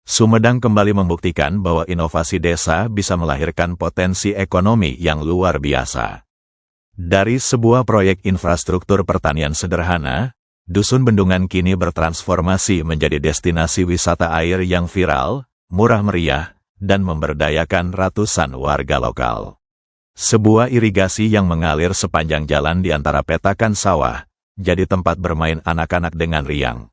Sumedang kembali membuktikan bahwa inovasi desa bisa melahirkan potensi ekonomi yang luar biasa. Dari sebuah proyek infrastruktur pertanian sederhana, Dusun Bendungan kini bertransformasi menjadi destinasi wisata air yang viral, murah meriah, dan memberdayakan ratusan warga lokal. Sebuah irigasi yang mengalir sepanjang jalan di antara petakan sawah, jadi tempat bermain anak-anak dengan riang.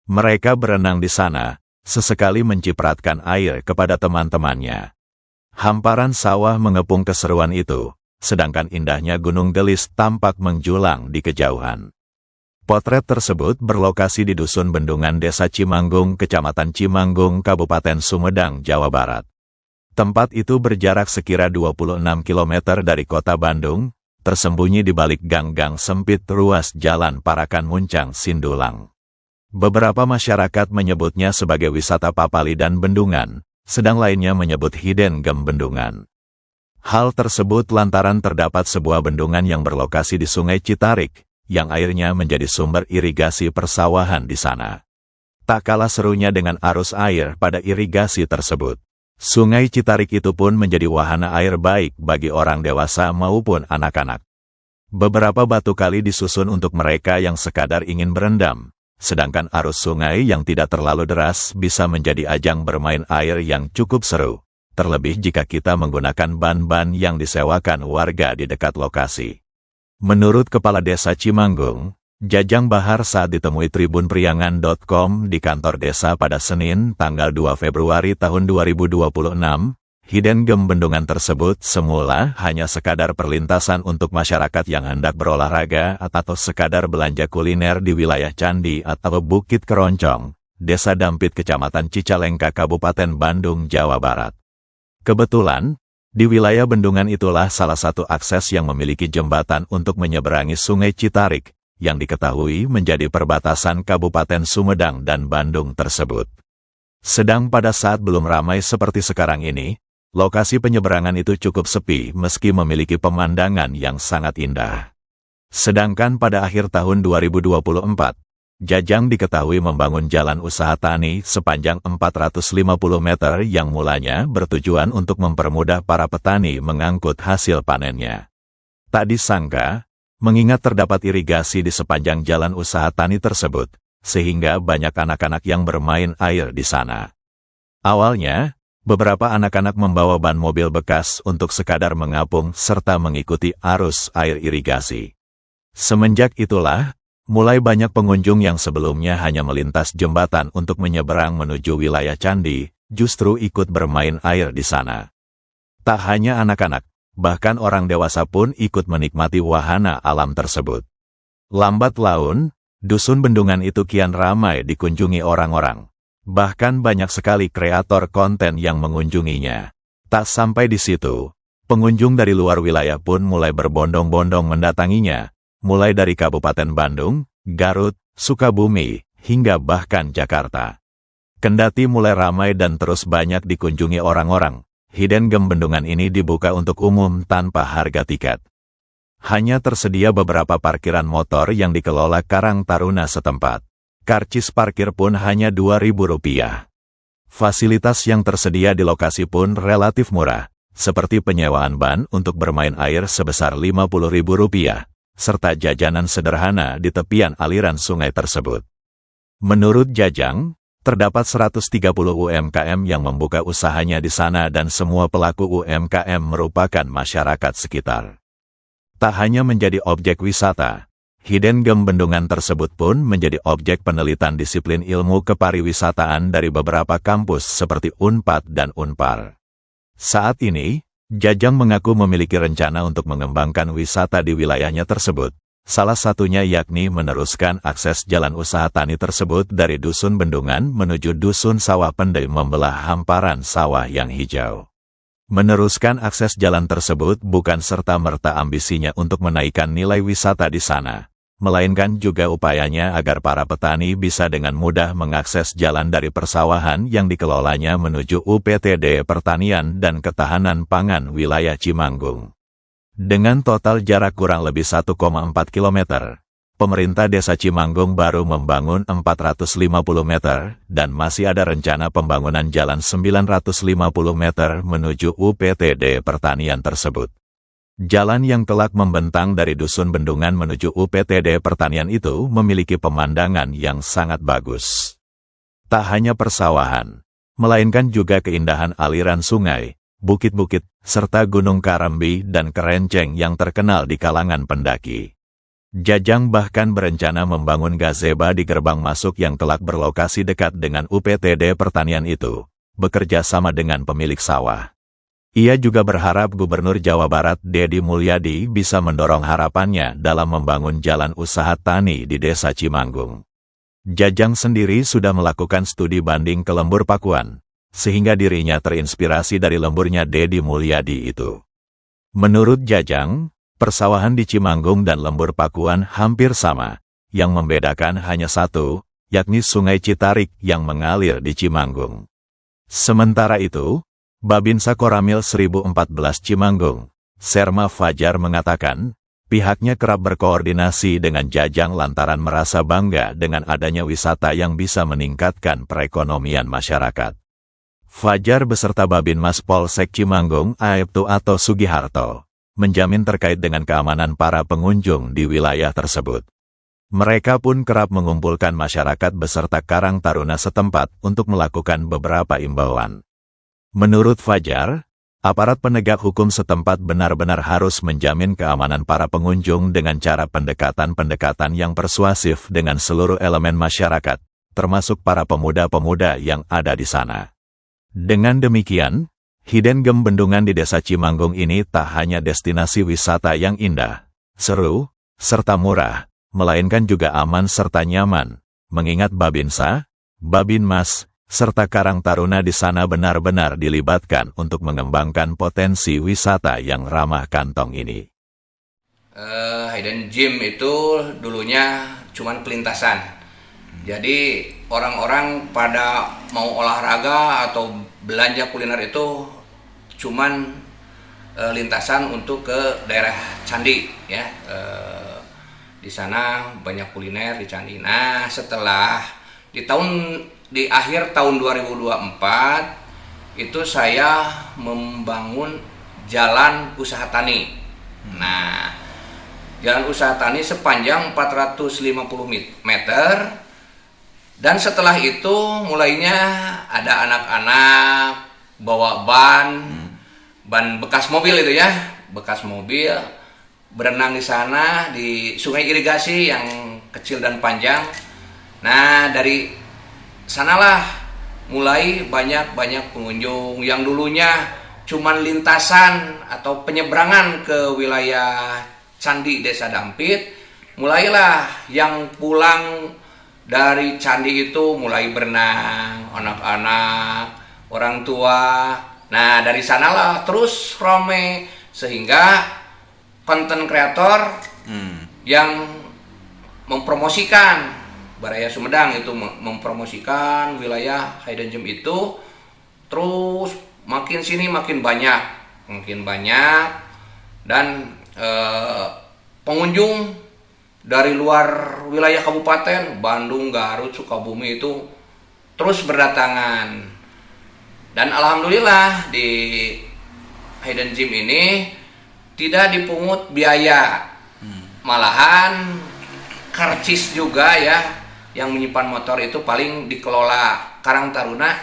Mereka berenang di sana, sesekali mencipratkan air kepada teman-temannya. Hamparan sawah mengepung keseruan itu, sedangkan indahnya Gunung Gelis tampak menjulang di kejauhan. Potret tersebut berlokasi di Dusun Bendungan Desa Cimanggung, Kecamatan Cimanggung, Kabupaten Sumedang, Jawa Barat. Tempat itu berjarak sekira 26 km dari kota Bandung, tersembunyi di balik gang-gang sempit ruas Jalan Parakan Muncang Sindulang. Beberapa masyarakat menyebutnya sebagai wisata Papali dan Bendungan, sedang lainnya menyebut Hidden Gem Bendungan. Hal tersebut lantaran terdapat sebuah bendungan yang berlokasi di Sungai Citarik, yang airnya menjadi sumber irigasi persawahan di sana. Tak kalah serunya dengan arus air pada irigasi tersebut. Sungai Citarik itu pun menjadi wahana air baik bagi orang dewasa maupun anak-anak. Beberapa batu kali disusun untuk mereka yang sekadar ingin berendam, sedangkan arus sungai yang tidak terlalu deras bisa menjadi ajang bermain air yang cukup seru, terlebih jika kita menggunakan ban-ban yang disewakan warga di dekat lokasi. Menurut Kepala Desa Cimanggung, Jajang Bahar saat ditemui tribunpriangan.com di kantor desa pada Senin, tanggal 2 Februari tahun 2026, Hidden Gem Bendungan tersebut semula hanya sekadar perlintasan untuk masyarakat yang hendak berolahraga atau sekadar belanja kuliner di wilayah Candi atau Bukit Keroncong, Desa Dampit Kecamatan Cicalengka, Kabupaten Bandung, Jawa Barat. Kebetulan, di wilayah bendungan itulah salah satu akses yang memiliki jembatan untuk menyeberangi Sungai Citarik, yang diketahui menjadi perbatasan Kabupaten Sumedang dan Bandung tersebut. Sedang pada saat belum ramai seperti sekarang ini, lokasi penyeberangan itu cukup sepi meski memiliki pemandangan yang sangat indah. Sedangkan pada akhir tahun 2024, Jajang diketahui membangun jalan usaha tani sepanjang 450 meter yang mulanya bertujuan untuk mempermudah para petani mengangkut hasil panennya. Tak disangka, mengingat terdapat irigasi di sepanjang jalan usaha tani tersebut, sehingga banyak anak-anak yang bermain air di sana. Awalnya, beberapa anak-anak membawa ban mobil bekas untuk sekadar mengapung serta mengikuti arus air irigasi. Semenjak itulah, mulai banyak pengunjung yang sebelumnya hanya melintas jembatan untuk menyeberang menuju wilayah Candi, justru ikut bermain air di sana. Tak hanya anak-anak, bahkan orang dewasa pun ikut menikmati wahana alam tersebut. Lambat laun, Dusun Bendungan itu kian ramai dikunjungi orang-orang. Bahkan banyak sekali kreator konten yang mengunjunginya. Tak sampai di situ, pengunjung dari luar wilayah pun mulai berbondong-bondong mendatanginya, mulai dari Kabupaten Bandung, Garut, Sukabumi, hingga bahkan Jakarta. Kendati mulai ramai dan terus banyak dikunjungi orang-orang, Hidden Gem Bendungan ini dibuka untuk umum tanpa harga tiket. Hanya tersedia beberapa parkiran motor yang dikelola Karang Taruna setempat. Karcis parkir pun hanya Rp2.000. Fasilitas yang tersedia di lokasi pun relatif murah, seperti penyewaan ban untuk bermain air sebesar Rp50.000, serta jajanan sederhana di tepian aliran sungai tersebut. Menurut Jajang, terdapat 130 UMKM yang membuka usahanya di sana dan semua pelaku UMKM merupakan masyarakat sekitar. Tak hanya menjadi objek wisata, Hidden Gem Bendungan tersebut pun menjadi objek penelitian disiplin ilmu kepariwisataan dari beberapa kampus seperti Unpad dan Unpar. Saat ini, Jajang mengaku memiliki rencana untuk mengembangkan wisata di wilayahnya tersebut. Salah satunya yakni meneruskan akses jalan usaha tani tersebut dari Dusun Bendungan menuju Dusun Sawah Pendai membelah hamparan sawah yang hijau. Meneruskan akses jalan tersebut bukan serta-merta ambisinya untuk menaikkan nilai wisata di sana, melainkan juga upayanya agar para petani bisa dengan mudah mengakses jalan dari persawahan yang dikelolanya menuju UPTD Pertanian dan Ketahanan Pangan wilayah Cimanggung. Dengan total jarak kurang lebih 1,4 km, pemerintah Desa Cimanggung baru membangun 450 meter dan masih ada rencana pembangunan jalan 950 meter menuju UPTD pertanian tersebut. Jalan yang kelak membentang dari Dusun Bendungan menuju UPTD pertanian itu memiliki pemandangan yang sangat bagus. Tak hanya persawahan, melainkan juga keindahan aliran sungai, bukit-bukit, serta Gunung Karambi dan Kerenceng yang terkenal di kalangan pendaki. Jajang bahkan berencana membangun gazebo di gerbang masuk yang kelak berlokasi dekat dengan UPTD pertanian itu, bekerja sama dengan pemilik sawah. Ia juga berharap Gubernur Jawa Barat Deddy Mulyadi bisa mendorong harapannya dalam membangun jalan usaha tani di Desa Cimanggung. Jajang sendiri sudah melakukan studi banding ke lembur Pakuan, sehingga dirinya terinspirasi dari lemburnya Deddy Mulyadi itu. Menurut Jajang, persawahan di Cimanggung dan lembur Pakuan hampir sama, yang membedakan hanya satu, yakni Sungai Citarik yang mengalir di Cimanggung. Sementara itu, Babinsa Koramil 1014 Cimanggung, Serma Fajar mengatakan, pihaknya kerap berkoordinasi dengan Jajang lantaran merasa bangga dengan adanya wisata yang bisa meningkatkan perekonomian masyarakat. Fajar beserta Babinmas Polsek Cimanggung Aibtu atau Sugiharto, menjamin terkait dengan keamanan para pengunjung di wilayah tersebut. Mereka pun kerap mengumpulkan masyarakat beserta Karang Taruna setempat untuk melakukan beberapa imbauan. Menurut Fajar, aparat penegak hukum setempat benar-benar harus menjamin keamanan para pengunjung dengan cara pendekatan-pendekatan yang persuasif dengan seluruh elemen masyarakat, termasuk para pemuda-pemuda yang ada di sana. Dengan demikian, Hidden Gem Bendungan di Desa Cimanggung ini tak hanya destinasi wisata yang indah, seru, serta murah, melainkan juga aman serta nyaman, mengingat Babinsa, Babinmas, serta Karang Taruna di sana benar-benar dilibatkan untuk mengembangkan potensi wisata yang ramah kantong ini. Hidden Gem itu dulunya cuman pelintasan. Jadi orang-orang pada mau olahraga atau belanja kuliner itu cuman lintasan untuk ke daerah Candi ya. Di sana banyak kuliner di Candi. Nah, setelah di akhir tahun 2024 itu saya membangun jalan usaha tani. Nah, jalan usaha tani sepanjang 450 meter. Dan setelah itu mulainya ada anak-anak bawa ban bekas mobil itu ya, bekas mobil berenang di sana di sungai irigasi yang kecil dan panjang. Nah, dari sanalah mulai banyak pengunjung yang dulunya cuman lintasan atau penyeberangan ke wilayah Candi Desa Dampit, mulailah yang pulang dari Candi itu mulai berenang, anak-anak, orang tua. Nah, dari sanalah terus rame sehingga konten kreator yang mempromosikan Baraya Sumedang itu mempromosikan wilayah Hidden Gem itu terus makin sini makin banyak dan pengunjung dari luar wilayah kabupaten Bandung, Garut, Sukabumi itu terus berdatangan. Dan alhamdulillah di Hidden Gem ini tidak dipungut biaya, malahan karcis juga ya. Yang menyimpan motor itu paling dikelola Karang Taruna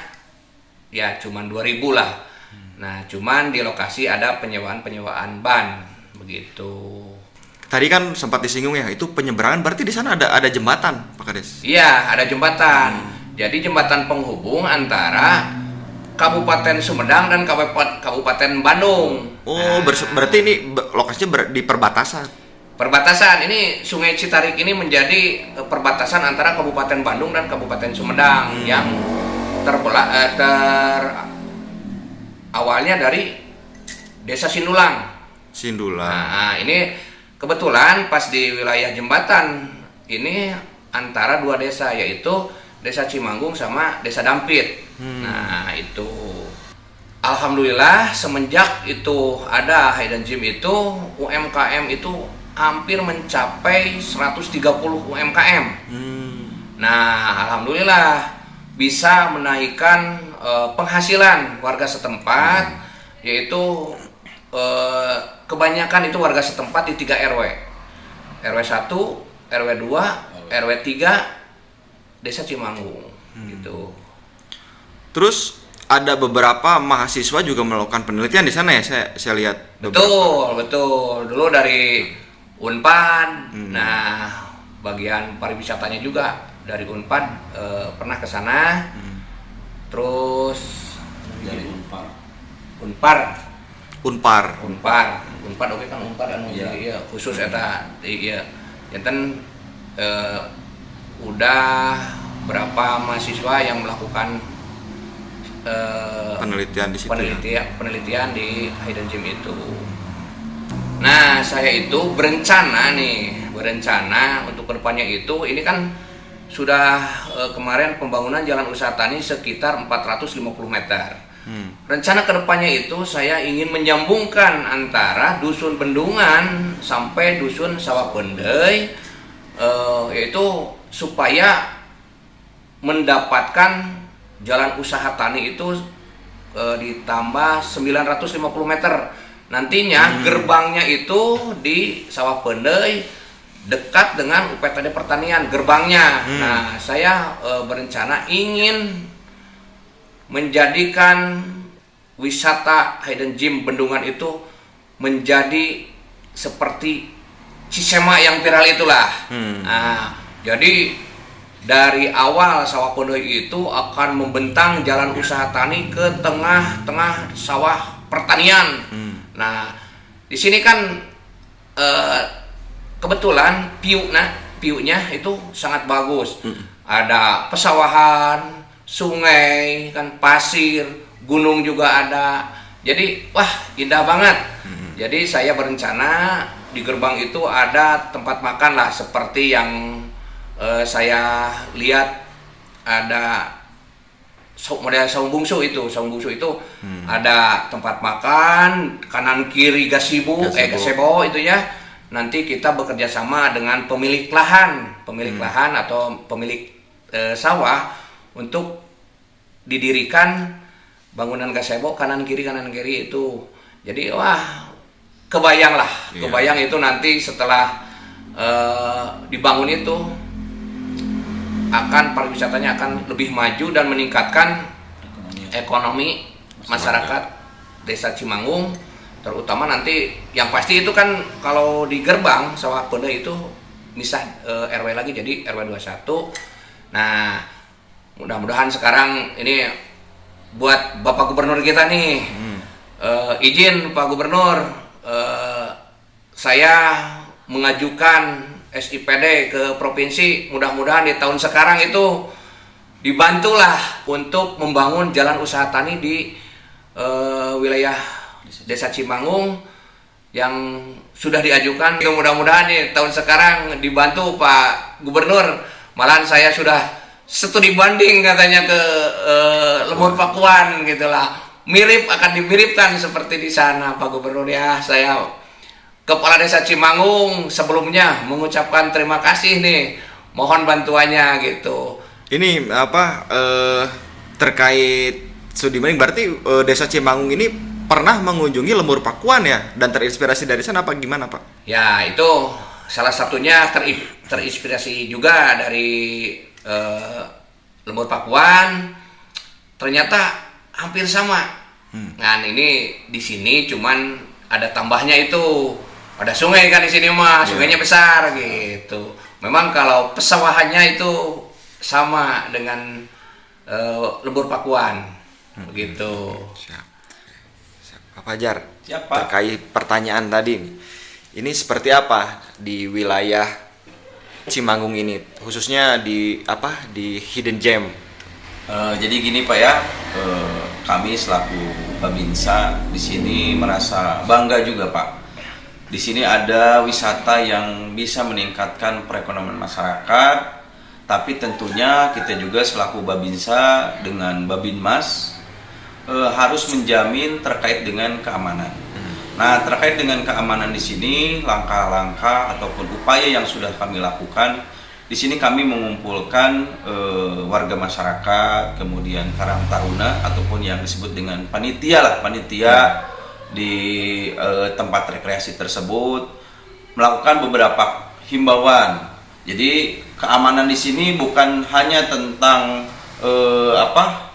ya cuman 2.000 lah. Nah, cuman di lokasi ada penyewaan ban begitu. Tadi kan sempat disinggung ya, itu penyeberangan berarti di sana ada jembatan, Pak Kades? Iya, ada jembatan. Jadi jembatan penghubung antara Kabupaten Sumedang dan Kabupaten Bandung. Oh, berarti ini lokasinya di perbatasan. Perbatasan ini Sungai Citarik ini menjadi perbatasan antara Kabupaten Bandung dan Kabupaten Sumedang yang awalnya dari Desa Sindulang. Nah, ini kebetulan pas di wilayah jembatan ini antara dua desa, yaitu Desa Cimanggung sama Desa Dampit. Nah, itu alhamdulillah semenjak itu ada Hidden Gem itu UMKM itu hampir mencapai 130 UMKM. Nah, alhamdulillah bisa menaikkan penghasilan warga setempat, yaitu kebanyakan itu warga setempat di 3 RW. RW 1, RW 2, RW 3 Desa Cimanggung gitu. Terus ada beberapa mahasiswa juga melakukan penelitian di sana ya, saya lihat. Betul. Dulu dari Unpad, nah bagian pariwisatanya juga dari Unpad pernah ke sana. Terus dari Unpar oke kan Unpar anu iya khusus eta iya janten udah berapa mahasiswa yang melakukan penelitian di situ. Penelitian di Hidden Gem itu. Nah, saya itu berencana untuk kedepannya itu, ini kan sudah kemarin pembangunan jalan usaha tani sekitar 450 meter. Rencana kedepannya itu saya ingin menyambungkan antara dusun Bendungan sampai dusun Sawah Pendey, yaitu supaya mendapatkan jalan usaha tani itu ditambah 950 meter. Nantinya gerbangnya itu di Sawah Pendey dekat dengan UPTD Pertanian gerbangnya. Nah, saya berencana ingin menjadikan wisata Hidden Gem Bendungan itu menjadi seperti Cisema yang viral itulah. Nah, jadi dari awal Sawah Pendey itu akan membentang jalan usaha tani ke tengah-tengah sawah pertanian. Nah, di sini kan kebetulan view-nya itu sangat bagus. Ada pesawahan, sungai, kan pasir, gunung juga ada. Jadi wah indah banget. Jadi saya berencana di gerbang itu ada tempat makan lah seperti yang saya lihat ada model saung bungsu itu ada tempat makan kanan kiri gazebo itu ya. Nanti kita bekerja sama dengan pemilik lahan atau pemilik sawah untuk didirikan bangunan gazebo kanan kiri itu. Jadi wah kebayang itu nanti setelah dibangun itu akan pariwisatanya akan lebih maju dan meningkatkan ekonomi masyarakat Desa Cimanggung, terutama nanti yang pasti itu kan kalau di gerbang Sawah Pendey itu misah RW lagi jadi RW 21. Nah, mudah-mudahan sekarang ini buat Bapak Gubernur kita nih izin Pak Gubernur, saya mengajukan SIPD ke provinsi, mudah-mudahan di tahun sekarang itu dibantulah untuk membangun jalan usaha tani di wilayah Desa Cimanggung yang sudah diajukan. Mudah-mudahan nih tahun sekarang dibantu Pak Gubernur. Malahan saya sudah studi banding katanya ke Lemur Pakuan gitulah. Akan dimiripkan seperti di sana Pak Gubernur ya. Saya Kepala Desa Cimanggung sebelumnya mengucapkan terima kasih nih, mohon bantuannya gitu. Ini terkait studi banding berarti Desa Cimanggung ini pernah mengunjungi Lemur Pakuan ya dan terinspirasi dari sana apa gimana Pak? Ya itu salah satunya terinspirasi juga dari Lemur Pakuan, ternyata hampir sama. Nah ini di sini cuman ada tambahnya itu. Ada sungai kan di sini mah, sungainya besar gitu. Memang kalau pesawahannya itu sama dengan Lemur Pakuan, begitu. Siap. Pak Fajar, terkait pertanyaan tadi, ini seperti apa di wilayah Cimanggung ini, khususnya di Hidden Gem? Jadi gini Pak ya, kami selaku Babinsa di sini merasa bangga juga Pak. Di sini ada wisata yang bisa meningkatkan perekonomian masyarakat, tapi tentunya kita juga selaku Babinsa dengan Babinmas harus menjamin terkait dengan keamanan. Nah, terkait dengan keamanan di sini, langkah-langkah ataupun upaya yang sudah kami lakukan, di sini kami mengumpulkan warga masyarakat, kemudian Karang Taruna ataupun yang disebut dengan panitia di tempat rekreasi tersebut, melakukan beberapa himbauan. Jadi keamanan di sini bukan hanya tentang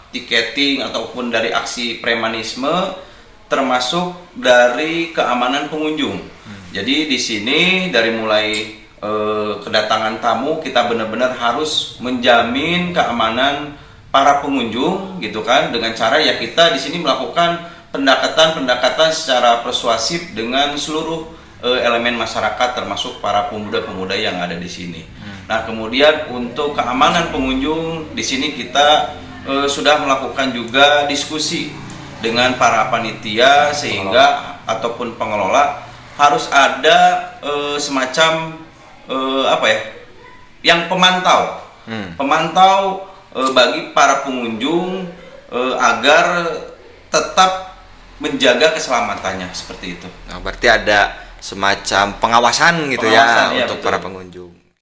tiketing ataupun dari aksi premanisme, termasuk dari keamanan pengunjung. Jadi di sini dari mulai kedatangan tamu kita benar-benar harus menjamin keamanan para pengunjung gitu kan, dengan cara ya kita di sini melakukan pendekatan secara persuasif dengan seluruh elemen masyarakat termasuk para pemuda-pemuda yang ada di sini. Nah, kemudian untuk keamanan pengunjung di sini kita sudah melakukan juga diskusi dengan para panitia sehingga ataupun pengelola harus ada semacam yang pemantau bagi para pengunjung agar tetap menjaga keselamatannya seperti itu. Nah, berarti ada semacam pengawasan gitu Pengawasan, ya iya, untuk betul. para pengunjung.